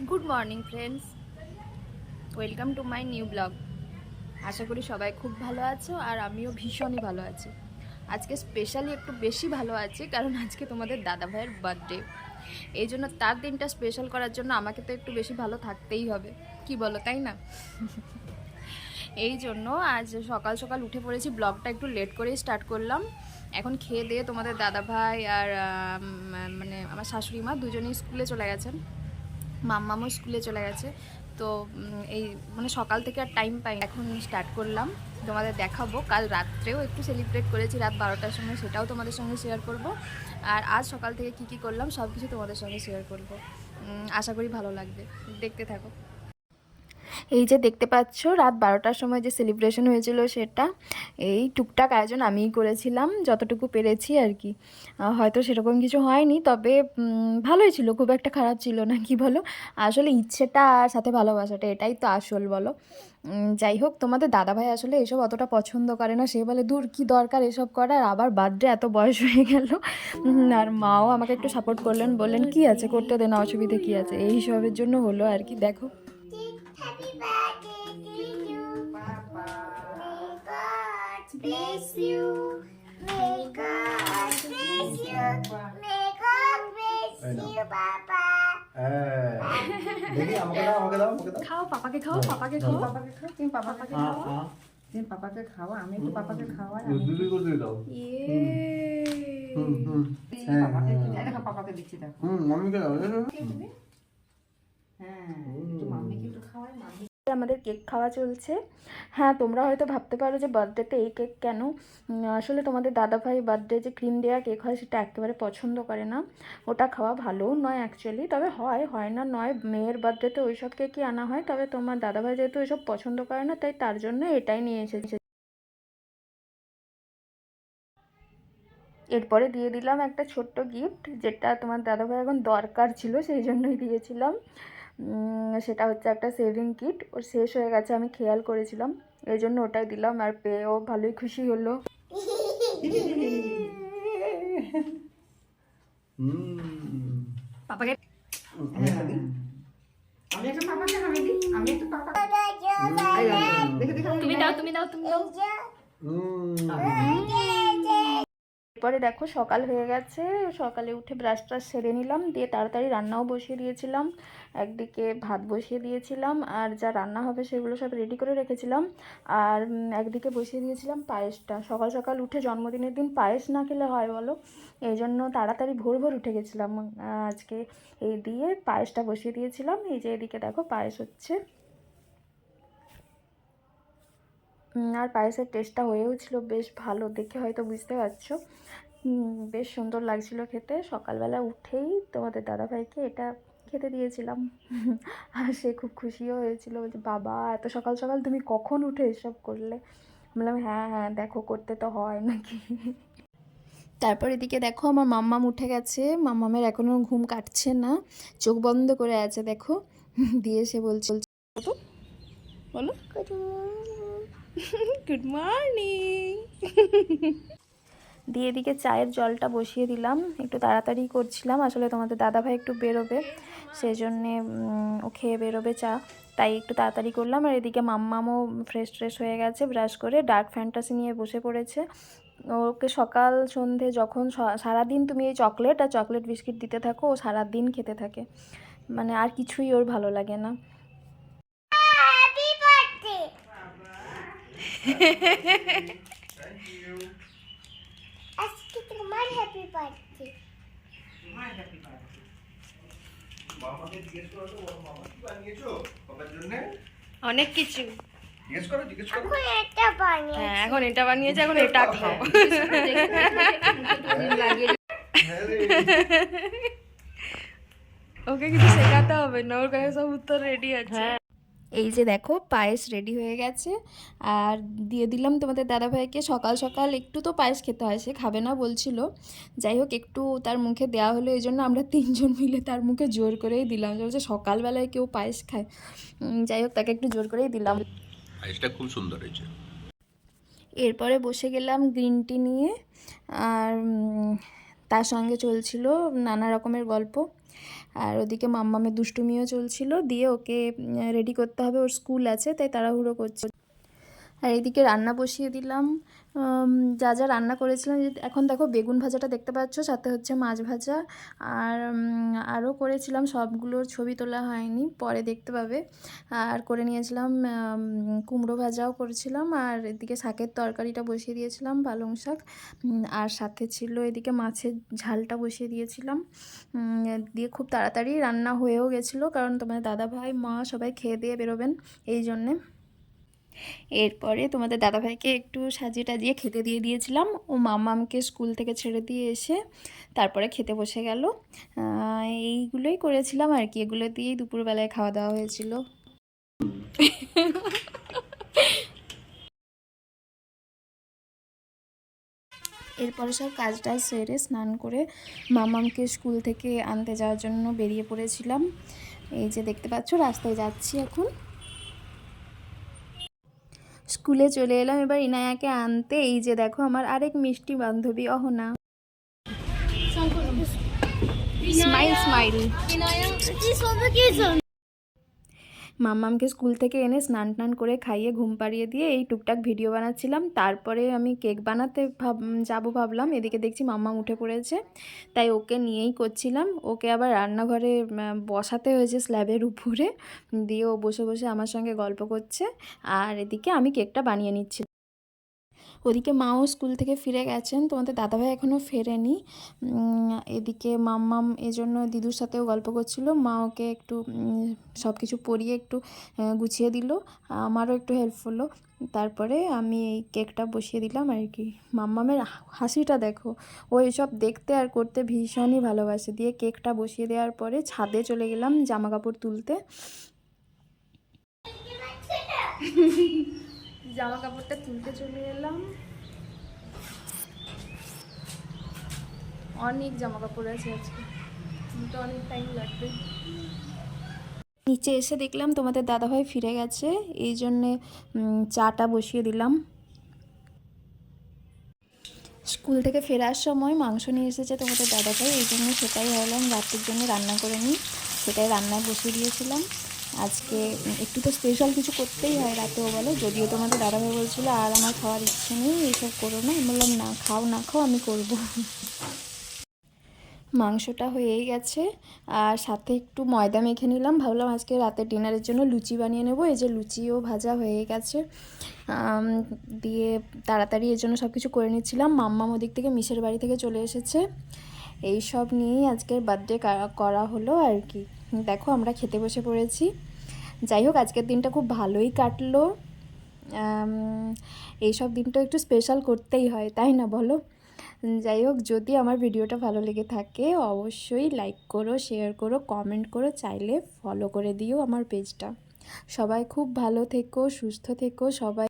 Good morning friends, welcome to my new blog. আশা করি সবাই খুব ভালো আছো আর আমিও ভীষণই ভালো আছি। আজকে স্পেশালি একটু বেশি ভালো আছি কারণ আজকে তোমাদের দাদা ভাইয়ের বার্থডে। এই জন্য তার দিনটা স্পেশাল করার জন্য আমাকে তো একটু বেশি ভালো থাকতেই হবে, কি বলো তাই না? এই জন্য আজ সকাল সকাল উঠে পড়েছি, ব্লগটা একটু লেট করেই স্টার্ট করলাম। এখন খেয়ে দিয়ে তোমাদের দাদা ভাই আর মানে আমার শাশুড়ি মা দুজনেই স্কুলে চলে গেছেন, মাম্মামও স্কুলে চলে গেছে। তো এই মানে সকাল থেকে আর টাইম পাই, এখন স্টার্ট করলাম। তোমাদের দেখাবো, কাল রাত্রেও একটু সেলিব্রেট করেছি রাত 12টার সময়, সেটাও তোমাদের সঙ্গে শেয়ার করব। আর আজ সকাল থেকে কি করলাম সব কিছু তোমাদের সঙ্গে শেয়ার করব। আশা করি ভালো লাগবে, দেখতে থাকো। এই যে দেখতে পাচ্ছ রাত 12টার সময় যে সেলিব্রেশন হয়েছিল সেটা এই টুকটাক আয়োজন আমিই করেছিলাম, যতটুকু পেরেছি আর কি। হয়তো সেরকম কিছু হয়নি, তবে ভালোই ছিল, খুব একটা খারাপ ছিল না, কি বলো? আসলে ইচ্ছেটা আর সাথে ভালোবাসাটা এটাই তো আসল, বলো। যাই হোক, তোমাদের দাদাভাই আসলে এসব অতটা পছন্দ করে না, সে বলে দূর কি দরকার এসব করার, আবার বার্থডে এত বয়স হয়ে গেল। আর মাও আমাকে একটু সাপোর্ট করলেন, বললেন কি আছে করতে দেন, অসুবিধে কি আছে, এই সবের জন্য হলো আর কি। দেখো Happy birthday to you, Papa. May God bless you. May God bless you. May God bless you, Papa. দেখি আমাকে দাও খাও পাপাকে, খাও পাপাকে, খাও পাপাকে খাও, তুমি পাপাকে খাওয়া, তুমি পাপাকে খাওয়া, আমি একটু পাপাকে খাওয়াই। দুই করে দিয়ে দাও। ইয়ে পাপাকে একটু দেখো, পাপাকে দিচ্ছি দেখো। মাম্মিকে দাও। হ্যাঁ, একটু মাম্মিকে একটু খাওয়াই, মাম্মি। আমাদের কেক খাওয়া চলছে। হ্যাঁ, তোমরা হয়তো ভাবতে পারো যে বার্থডেতে এই কেক কেন। আসলে তোমাদের দাদাভাই বার্থডে যে ক্রিম দেওয়া কেক হয় সেটা একেবারে পছন্দ করে না, ওটা খাওয়া ভালোও নয় অ্যাকচুয়ালি, তবে হয় না নয়, মেয়ের বার্থডেতে ওই সব কেকই আনা হয়। তবে তোমার দাদাভাই যেহেতু ওইসব পছন্দ করে না, তাই তার জন্য এটাই নিয়ে এসেছে। এরপরে দিয়ে দিলাম একটা ছোট্ট গিফট, যেটা তোমার দাদাভাই এখন দরকার ছিল, সেই জন্যই দিয়েছিলাম। সেটা হচ্ছে একটা সেভিং কিট, ওর শেষ হয়ে গেছে, আমি খেয়াল করেছিলাম, এই জন্য ওটাই দিলাম। আর পেয়েও ভালোই খুশি হলো। পাপাকে আমি একটু পাপাকে খাওয়াই দিই, আমি একটু পাপাকে তুমি দাও, তুমি দাও, তুমি দাও। এরপরে দেখো সকাল হয়ে গেছে, সকালে উঠে ব্রাশ ট্রাশ সেরে নিলাম, দিয়ে তাড়াতাড়ি রান্নাও বসিয়ে দিয়েছিলাম। একদিকে ভাত বসিয়ে দিয়েছিলাম, আর যা রান্না হবে সেগুলো সব রেডি করে রেখেছিলাম। আর একদিকে বসিয়ে দিয়েছিলাম পায়েসটা। সকাল সকাল উঠে জন্মদিনের দিন পায়েস না খেলে হয় বলো? এই জন্য তাড়াতাড়ি ভোর ভোর উঠে গেছিলাম আজকে। এই দিয়ে পায়েসটা বসিয়ে দিয়েছিলাম। এই যে এদিকে দেখো পায়েস হচ্ছে। আর পায়েসের টেস্টটা হয়েও ছিল বেশ ভালো, দেখে হয়তো বুঝতে পারছো। বেশ সুন্দর লাগছিল খেতে। সকালবেলা উঠেই তোমাদের দাদাভাইকে এটা খেতে দিয়েছিলাম। আর সে খুব খুশিও হয়েছিল, বলছে বাবা এত সকাল সকাল তুমি কখন উঠে এসব করলে? বললাম হ্যাঁ হ্যাঁ দেখো করতে তো হয় নাকি। তারপর এদিকে দেখো আমার মাম্মাম উঠে গেছে, মাম্মামের এখনও ঘুম কাটছে না, চোখ বন্ধ করে আছে দেখো। দিয়ে সে বলছে বলো গুড মর্নিং। দিয়ে এদিকে চায়ের জলটা বসিয়ে দিলাম, একটু তাড়াতাড়ি করছিলাম আসলে, তোমাদের দাদাভাই একটু বেরোবে, সেই জন্যে ও খেয়ে বেরোবে চা, তাই একটু তাড়াতাড়ি করলাম। আর এদিকে মাম্মামও ফ্রেশ ট্রেশ হয়ে গেছে, ব্রাশ করে ডার্ক ফ্যান্টাসি নিয়ে বসে পড়েছে। ওকে সকাল সন্ধে যখন সারাদিন তুমি এই চকলেট আর চকলেট বিস্কিট দিতে থাকো, ও সারাদিন খেতে থাকে, মানে আর কিছুই ওর ভালো লাগে না। আজকে তোমার হ্যাপি বার্থডে। তোমার হ্যাপি বার্থডে। মামাকে জিজ্ঞেস করো তো, ওর মামা কি বানিয়েছো বাবার জন্য? অনেক কিছু। জিজ্ঞেস করো। এখন এটা বানিয়েছে, হ্যাঁ এখন এটা বানিয়েছে, এখন এটা খাও। ওকে কিছু শেখাতে হবে না, ওর কাছে সব উত্তর রেডি আছে। এই যে দেখো পায়েস রেডি হয়ে গেছে, আর দিয়ে দিলাম তোমাদের দাদাভাইকে। সকাল সকাল একটু তো পায়েস খেতে হয়, সে খাবে না বলছিল, যাই হোক একটু তার মুখে দেওয়া হলো, এই জন্য আমরা তিনজন মিলে তার মুখে জোর করেই দিলাম, যে সকালবেলায় কেউ পায়েস খায়। যাই হোক তাকে একটু জোর করেই দিলাম। পায়েসটা খুব সুন্দর হয়েছে। এরপরে বসে গেলাম গ্রিন টি নিয়ে, আর তার সঙ্গে চলছিল নানা রকমের গল্প। আর ওদিকে মাম্মামের দুষ্টুমিও চলছিল, দিয়ে ওকে রেডি করতে হবে, ওর স্কুল আছে তাই তাড়াহুড়ো করছে। আর এইদিকে রান্না বসিয়ে দিলাম। যা যা রান্না করেছিলাম, এখন দেখো বেগুন ভাজাটা দেখতে পাচ্ছ, সাথে হচ্ছে মাছ ভাজা, আর আরও করেছিলাম, সবগুলোর ছবি তোলা হয়নি, পরে দেখতে পাবে। আর করে নিয়েছিলাম কুমড়ো ভাজাও করেছিলাম, আর এদিকে শাকের তরকারিটা বসিয়ে দিয়েছিলাম, পালং শাক। আর সাথে ছিল এদিকে মাছের ঝালটা বসিয়ে দিয়েছিলাম। দিয়ে খুব তাড়াতাড়ি রান্না হয়েও গেছিলো, কারণ তোমাদের দাদাভাই মা সবাই খেয়ে দিয়ে বেরোবেন এই জন্যে। এরপরে তোমাদের দাদাভাইকে একটু সাজিয়ে টাজিয়ে খেতে দিয়ে দিয়েছিলাম। ও মামামকে স্কুল থেকে ছেড়ে দিয়ে এসে তারপরে খেতে বসে গেল। এইগুলোই করেছিলাম আর কি, এগুলো দিয়েই দুপুরবেলায় খাওয়া দাওয়া হয়েছিল। এরপরে সব কাজটা সেরে স্নান করে মামামকে স্কুল থেকে আনতে যাওয়ার জন্য বেরিয়ে পড়েছিলাম। এই যে দেখতে পাচ্ছ রাস্তায় যাচ্ছি এখন। স্কুলে চলে এলাম এবার ইনায়াকে আনতে। এই যে দেখো আমার আরেক মিষ্টি বান্ধবী অহনা। Smile smile. মাম্মামকে স্কুল থেকে এনে স্নান টান করে খাইয়ে ঘুম পাড়িয়ে দিয়ে এই টুকটাক ভিডিও বানাচ্ছিলাম। তারপরে আমি কেক বানাতে যাবো ভাবলাম, এদিকে দেখছি মাম্মাম উঠে পড়েছে, তাই ওকে নিয়েই করছিলাম। ওকে আবার রান্নাঘরে বসাতে হয়েছে স্ল্যাবের উপরে, দিয়ে ও বসে বসে আমার সঙ্গে গল্প করছে, আর এদিকে আমি কেকটা বানিয়ে নিচ্ছি। ওদিকে মাও স্কুল থেকে ফিরে গেছেন, তোমাদের দাদাভাই এখনও ফেরেনি। এদিকে মাম্মাম এজন্য দিদুর সাথেও গল্প করছিল, মা ওকে একটু সব কিছু পরিয়ে একটু গুছিয়ে দিল, আমারও একটু হেল্প হলো। তারপরে আমি এই কেকটা বসিয়ে দিলাম আর কি। মাম্মামের হাসিটা দেখো, ও এসব দেখতে আর করতে ভীষণই ভালোবাসে। দিয়ে কেকটা বসিয়ে দেওয়ার পরে ছাদে চলে গেলাম জামা কাপড় তুলতে। জামা কাপড়টা তুলতে চলে এলাম। অনেক জামা কাপড় আছে আজকে, তো অনেক টাইম লাগবে। নিচে এসে দেখলাম তোমাদের দাদাভাই ফিরে গেছে, এই জন্যে চাটা বসিয়ে দিলাম। স্কুল থেকে ফেরার সময় মাংস নিয়ে এসেছে তোমাদের দাদাভাই, এই জন্য সেটাই ভাবলাম রাতের জন্য রান্না করে নিই, সেটাই রান্নায় বসিয়ে দিয়েছিলাম। আজকে একটু তো স্পেশাল কিছু করতেই হয় রাতেও বলো, যদিও তোমাদের দাদাভাই বলছিল আর আমার খাওয়ার ইচ্ছে নেই, এইসব করো না। আমি বললাম না, খাও না খাও, আমি করবো। মাংসটা হয়েই গেছে, আর সাথে একটু ময়দা মেখে নিলাম, ভাবলাম আজকে রাতের ডিনারের জন্য লুচি বানিয়ে নেব। এই যে লুচিও ভাজা হয়ে গেছে। দিয়ে তাড়াতাড়ি এর জন্য সব কিছু করে নিচ্ছিলাম। মাম্মাম ওদিক থেকে মিশের বাড়ি থেকে চলে এসেছে, এই সব নিয়েই আজকের বার্থডে করা হলো আর কি। দেখো আমরা খেতে বসে পড়েছি। যাই হোক আজকের দিনটা খুব ভালোই কাটলো। এইসব দিনটা একটু স্পেশাল করতেই হয়, তাই না বলো? যাই হোক, যদি আমার ভিডিওটা ভালো লেগে থাকে অবশ্যই লাইক করো, শেয়ার করো, কমেন্ট করো, চাইলে ফলো করে দিও আমার পেজটা। সবাই খুব ভালো থেকো, সুস্থ থেকো সবাই।